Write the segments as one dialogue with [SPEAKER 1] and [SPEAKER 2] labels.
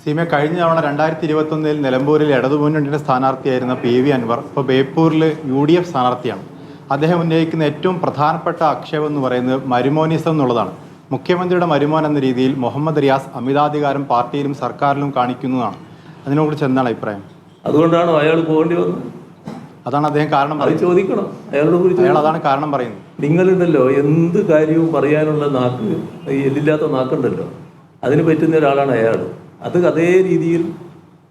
[SPEAKER 1] സീമ, കഴിഞ്ഞ തവണ 2021 നിലമ്പൂരിൽ ഇടതുമുന്നണിയുടെ സ്ഥാനാർത്ഥിയായിരുന്ന PV അൻവർ ഇപ്പോൾ ബേപ്പൂരിൽ UDF സ്ഥാനാർത്ഥിയാണ്. അദ്ദേഹം ഉന്നയിക്കുന്ന ഏറ്റവും പ്രധാനപ്പെട്ട ആക്ഷേപം എന്ന് പറയുന്നത് മരുമോനിസം എന്നുള്ളതാണ്. മുഖ്യമന്ത്രിയുടെ മരുമോൻ എന്ന രീതിയിൽ മുഹമ്മദ് റിയാസ് അമിതാധികാരം പാർട്ടിയിലും സർക്കാരിലും കാണിക്കുന്നതാണ്. അതിനെക്കുറിച്ച് എന്താണ് അഭിപ്രായം?
[SPEAKER 2] അതുകൊണ്ടാണോ അയാൾ പോകേണ്ടി വന്നത്?
[SPEAKER 1] അതാണ് അദ്ദേഹം കാരണം
[SPEAKER 2] ചോദിക്കണം. അയാൾ
[SPEAKER 1] അതാണ് കാരണം പറയുന്നത്.
[SPEAKER 2] നിങ്ങളുണ്ടല്ലോ, എന്ത് കാര്യവും പറയാനുള്ള നാക്ക്, എല്ലില്ലാത്ത നാക്കുണ്ടല്ലോ, അതിന് പറ്റുന്ന ഒരാളാണ് അയാൾ. അത് അതേ രീതിയിൽ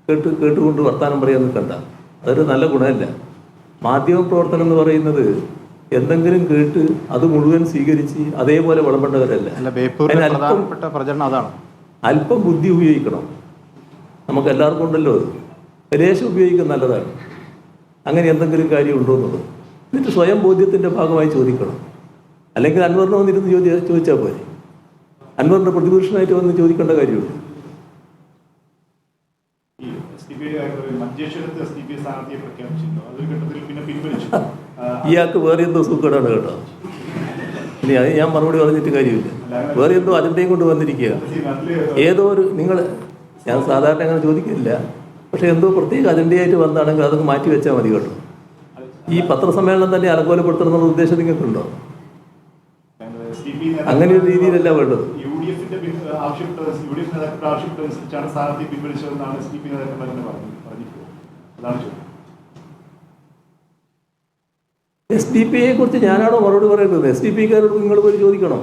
[SPEAKER 2] കേട്ടുകൊണ്ട് വർത്താനം പറയാൻ നിൽക്കണ്ട. അതൊരു നല്ല ഗുണമല്ല. മാധ്യമ പ്രവർത്തനം എന്ന് പറയുന്നത് എന്തെങ്കിലും കേട്ട് അത് മുഴുവൻ സ്വീകരിച്ച് അതേപോലെ വിളമ്പേണ്ടവരല്ല. അല്പം ബുദ്ധി ഉപയോഗിക്കണം. നമുക്ക് എല്ലാവർക്കും ഉണ്ടല്ലോ അത്. ലേശം ഉപയോഗിക്കുന്നത് നല്ലതാണ്. അങ്ങനെ എന്തെങ്കിലും കാര്യം ഉണ്ടോ എന്നുള്ളത് എന്നിട്ട് സ്വയം ബോധ്യത്തിൻ്റെ ഭാഗമായി ചോദിക്കണം. അല്ലെങ്കിൽ അൻവറിനെ വന്നിരുന്ന് ചോദിച്ചാൽ പോരെ. അൻവറിൻ്റെ പ്രതിപുരുഷനായിട്ട് വന്ന് ചോദിക്കേണ്ട കാര്യമുണ്ട്. ഇയാൾക്ക് വേറെ എന്തോ സൂക്കേടാണ് കേട്ടോ. ഇനി അത് ഞാൻ മറുപടി പറഞ്ഞിട്ട് കാര്യമില്ല. വേറെ എന്തോ അജണ്ടയും കൊണ്ട് വന്നിരിക്കുക. ഏതോ ഒരു ഞാൻ സാധാരണ അങ്ങനെ ചോദിക്കില്ല, പക്ഷെ എന്തോ പ്രത്യേക അജണ്ടയായിട്ട് വന്നാണെങ്കിൽ അതൊക്കെ മാറ്റി വെച്ചാൽ മതി കേട്ടോ. ഈ പത്രസമ്മേളനം തന്നെ അലങ്കോലപ്പെടുത്തണം എന്നുള്ള ഉദ്ദേശം നിങ്ങൾക്കുണ്ടോ? അങ്ങനെ ഒരു രീതിയിലല്ല വേണ്ടത്. SDPയെ കുറിച്ച് ഞാനാണോ മറുപടി പറയേണ്ടത്? SDPക്കാരോട് നിങ്ങൾ പോയി ചോദിക്കണം.